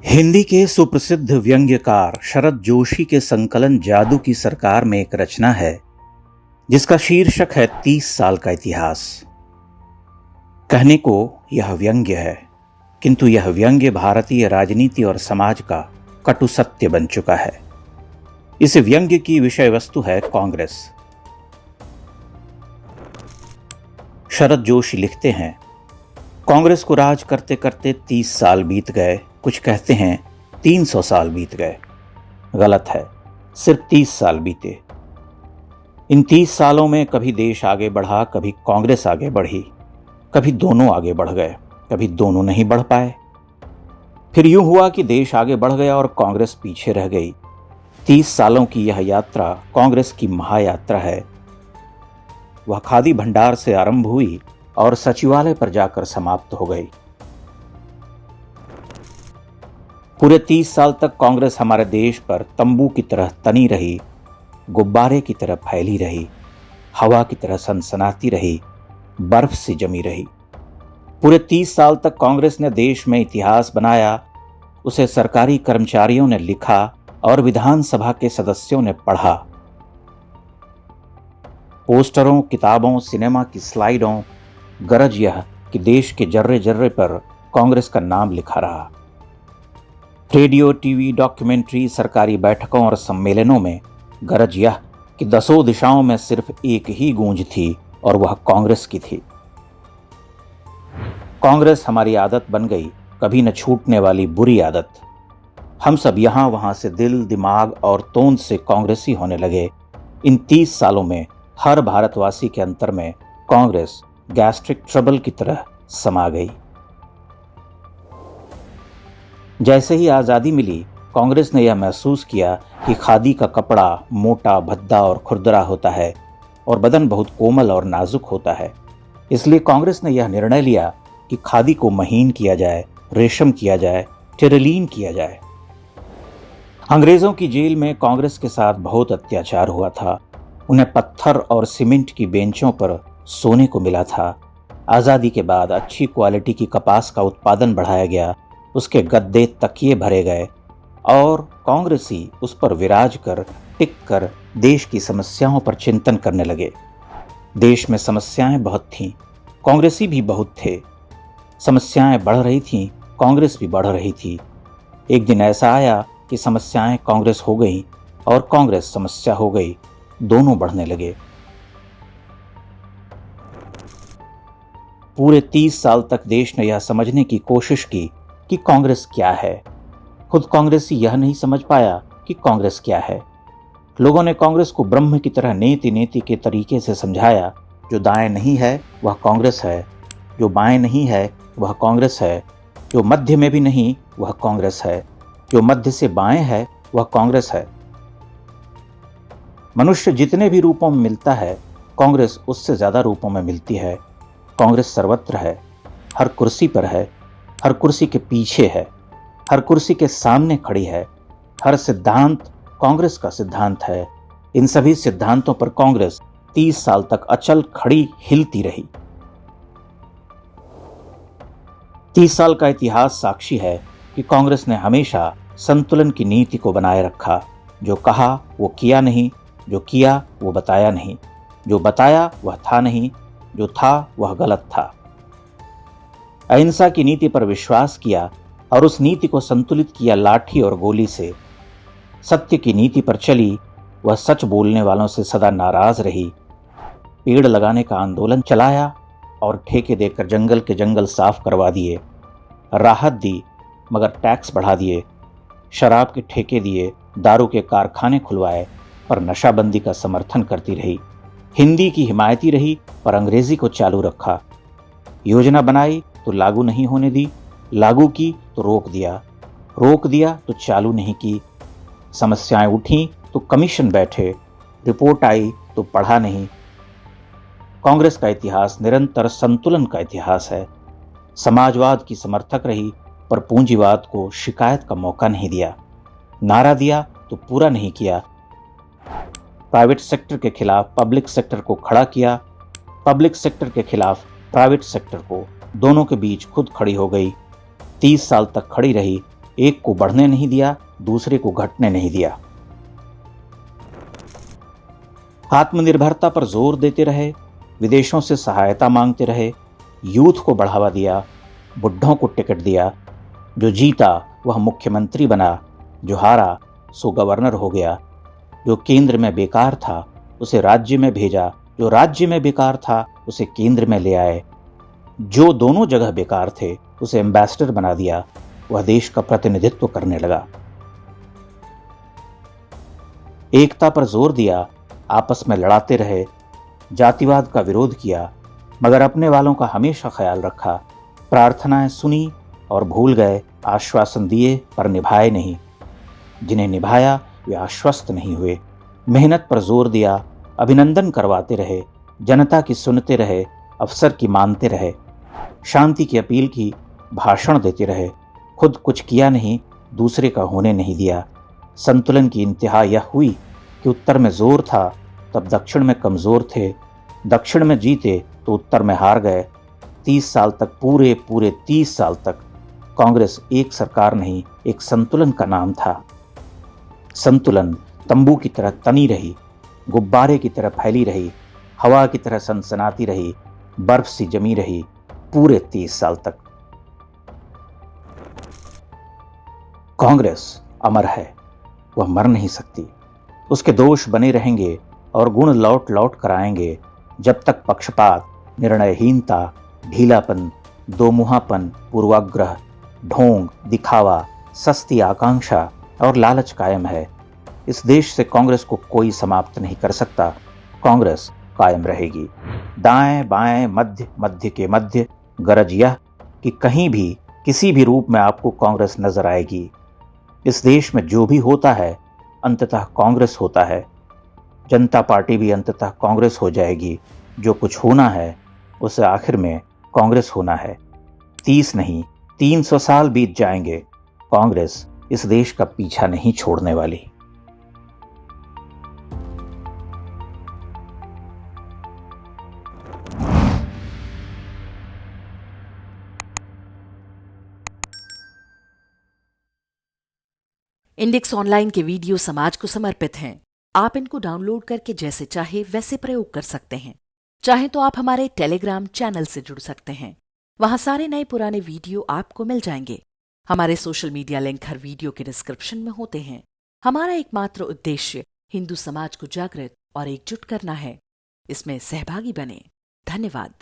हिंदी के सुप्रसिद्ध व्यंग्यकार शरद जोशी के संकलन जादू की सरकार में एक रचना है जिसका शीर्षक है 30 साल का इतिहास। कहने को यह व्यंग्य है, किंतु यह व्यंग्य भारतीय राजनीति और समाज का कटु सत्य बन चुका है। इस व्यंग्य की विषय वस्तु है कांग्रेस। शरद जोशी लिखते हैं, कांग्रेस को राज करते करते 30 साल बीत गए, कुछ कहते हैं 300 साल बीत गए। गलत है, सिर्फ 30 साल बीते। इन 30 सालों में कभी देश आगे बढ़ा, कभी कांग्रेस आगे बढ़ी, कभी दोनों आगे बढ़ गए, कभी दोनों नहीं बढ़ पाए। फिर यूं हुआ कि देश आगे बढ़ गया और कांग्रेस पीछे रह गई। 30 सालों की यह यात्रा कांग्रेस की महायात्रा है। वह खादी भंडार से आरंभ हुई और सचिवालय पर जाकर समाप्त हो गई। पूरे 30 साल तक कांग्रेस हमारे देश पर तंबू की तरह तनी रही, गुब्बारे की तरह फैली रही, हवा की तरह सनसनाती रही, बर्फ से जमी रही। पूरे 30 साल तक कांग्रेस ने देश में इतिहास बनाया। उसे सरकारी कर्मचारियों ने लिखा और विधानसभा के सदस्यों ने पढ़ा। पोस्टरों, किताबों, सिनेमा की स्लाइडों, गरज यह कि देश के जर्रे जर्रे पर कांग्रेस का नाम लिखा रहा। रेडियो, टीवी, डॉक्यूमेंट्री, सरकारी बैठकों और सम्मेलनों में गरज यह कि 10 दिशाओं में सिर्फ एक ही गूंज थी और वह कांग्रेस की थी। कांग्रेस हमारी आदत बन गई, कभी न छूटने वाली बुरी आदत। हम सब यहां वहां से दिल, दिमाग और तोंद से कांग्रेसी होने लगे। इन 30 सालों में हर भारतवासी के अंतर में कांग्रेस गैस्ट्रिक ट्रबल की तरह समा गई। जैसे ही आज़ादी मिली, कांग्रेस ने यह महसूस किया कि खादी का कपड़ा मोटा, भद्दा और खुरदरा होता है और बदन बहुत कोमल और नाजुक होता है। इसलिए कांग्रेस ने यह निर्णय लिया कि खादी को महीन किया जाए, रेशम किया जाए, टेरिलीन किया जाए। अंग्रेजों की जेल में कांग्रेस के साथ बहुत अत्याचार हुआ था। उन्हें पत्थर और सीमेंट की बेंचों पर सोने को मिला था। आज़ादी के बाद अच्छी क्वालिटी की कपास का उत्पादन बढ़ाया गया, उसके गद्दे, तकिए भरे गए और कांग्रेसी उस पर विराज कर, टिक कर देश की समस्याओं पर चिंतन करने लगे। देश में समस्याएं बहुत थीं, कांग्रेसी भी बहुत थे। समस्याएं बढ़ रही थीं, कांग्रेस भी बढ़ रही थी। एक दिन ऐसा आया कि समस्याएं कांग्रेस हो गई और कांग्रेस समस्या हो गई, दोनों बढ़ने लगे। पूरे 30 साल तक देश ने यह समझने की कोशिश की कि कांग्रेस क्या है। खुद कांग्रेसी यह नहीं समझ पाया कि कांग्रेस क्या है। लोगों ने कांग्रेस को ब्रह्म की तरह नेति नेति के तरीके से समझाया। जो दाएं नहीं है वह कांग्रेस है, जो बाएं नहीं है वह कांग्रेस है, जो मध्य में भी नहीं वह कांग्रेस है, जो मध्य से बाएं है वह कांग्रेस है। मनुष्य जितने भी रूपों में मिलता है, कांग्रेस उससे ज्यादा रूपों में मिलती है। कांग्रेस सर्वत्र है, हर कुर्सी पर है, हर कुर्सी के पीछे है, हर कुर्सी के सामने खड़ी है। हर सिद्धांत कांग्रेस का सिद्धांत है। इन सभी सिद्धांतों पर कांग्रेस 30 साल तक अचल खड़ी हिलती रही। 30 साल का इतिहास साक्षी है कि कांग्रेस ने हमेशा संतुलन की नीति को बनाए रखा। जो कहा वो किया नहीं, जो किया वो बताया नहीं, जो बताया वह था नहीं, जो था वह गलत था। अहिंसा की नीति पर विश्वास किया और उस नीति को संतुलित किया लाठी और गोली से। सत्य की नीति पर चली, वह सच बोलने वालों से सदा नाराज रही। पेड़ लगाने का आंदोलन चलाया और ठेके देकर जंगल के जंगल साफ करवा दिए। राहत दी मगर टैक्स बढ़ा दिए। शराब के ठेके दिए, दारू के कारखाने खुलवाए, पर नशाबंदी का समर्थन करती रही। हिंदी की हिमायती रही पर अंग्रेजी को चालू रखा। योजना बनाई तो लागू नहीं होने दी, लागू की तो रोक दिया तो चालू नहीं की। समस्याएं उठी तो कमीशन बैठे, रिपोर्ट आई तो पढ़ा नहीं। कांग्रेस का इतिहास निरंतर संतुलन का इतिहास है। समाजवाद की समर्थक रही पर पूंजीवाद को शिकायत का मौका नहीं दिया। नारा दिया तो पूरा नहीं किया। प्राइवेट सेक्टर के खिलाफ पब्लिक सेक्टर को खड़ा किया, पब्लिक सेक्टर के खिलाफ प्राइवेट सेक्टर को, दोनों के बीच खुद खड़ी हो गई। 30 साल तक खड़ी रही एक को बढ़ने नहीं दिया, दूसरे को घटने नहीं दिया। आत्मनिर्भरता पर जोर देते रहे, विदेशों से सहायता मांगते रहे, यूथ को बढ़ावा दिया, बुढ़ों को टिकट दिया। जो जीता वह मुख्यमंत्री बना, जो हारा सो गवर्नर हो गया। जो केंद्र में बेकार था उसे राज्य में भेजा, जो राज्य में बेकार था उसे केंद्र में ले आए। जो दोनों जगह बेकार थे उसे एम्बेसडर बना दिया, वह देश का प्रतिनिधित्व करने लगा। एकता पर जोर दिया, आपस में लड़ाते रहे, जातिवाद का विरोध किया, मगर अपने वालों का हमेशा ख्याल रखा। प्रार्थनाएं सुनी और भूल गए, आश्वासन दिए पर निभाए नहीं। जिन्हें निभाया वे आश्वस्त नहीं हुए। मेहनत पर जोर दिया, अभिनंदन करवाते रहे, जनता की सुनते रहे, अफसर की मानते रहे, शांति की अपील की, भाषण देते रहे, खुद कुछ किया नहीं, दूसरे का होने नहीं दिया। संतुलन की इंतहा यह हुई कि उत्तर में जोर था तब दक्षिण में कमजोर थे, दक्षिण में जीते तो उत्तर में हार गए। 30 साल तक, पूरे 30 साल तक कांग्रेस एक सरकार नहीं, एक संतुलन का नाम था। संतुलन तंबू की तरह तनी रही, गुब्बारे की तरह फैली रही, हवा की तरह सनसनाती रही, बर्फ सी जमी रही पूरे 30 साल तक। कांग्रेस अमर है, वह मर नहीं सकती। उसके दोष बने रहेंगे और गुण लौट लौट कर आएंगे जब तक पक्षपात, निर्णयहीनता, ढीलापन, दोमुहापन, पूर्वाग्रह, ढोंग, दिखावा, सस्ती आकांक्षा और लालच कायम है। इस देश से कांग्रेस को कोई समाप्त नहीं कर सकता। कांग्रेस कायम रहेगी। दाएं बाएं मध्य मध्य के मध्य गरज यह कि कहीं भी किसी भी रूप में आपको कांग्रेस नजर आएगी। इस देश में जो भी होता है अंततः कांग्रेस होता है। जनता पार्टी भी अंततः कांग्रेस हो जाएगी। जो कुछ होना है उसे आखिर में कांग्रेस होना है। 30 नहीं 300 साल बीत जाएंगे, कांग्रेस इस देश का पीछा नहीं छोड़ने वाली। इंडेक्स ऑनलाइन के वीडियो समाज को समर्पित हैं। आप इनको डाउनलोड करके जैसे चाहे वैसे प्रयोग कर सकते हैं। चाहे तो आप हमारे टेलीग्राम चैनल से जुड़ सकते हैं। वहां सारे नए पुराने वीडियो आपको मिल जाएंगे। हमारे सोशल मीडिया लिंक हर वीडियो के डिस्क्रिप्शन में होते हैं। हमारा एकमात्र उद्देश्य हिंदू समाज को जागृत और एकजुट करना है। इसमें सहभागी बने। धन्यवाद।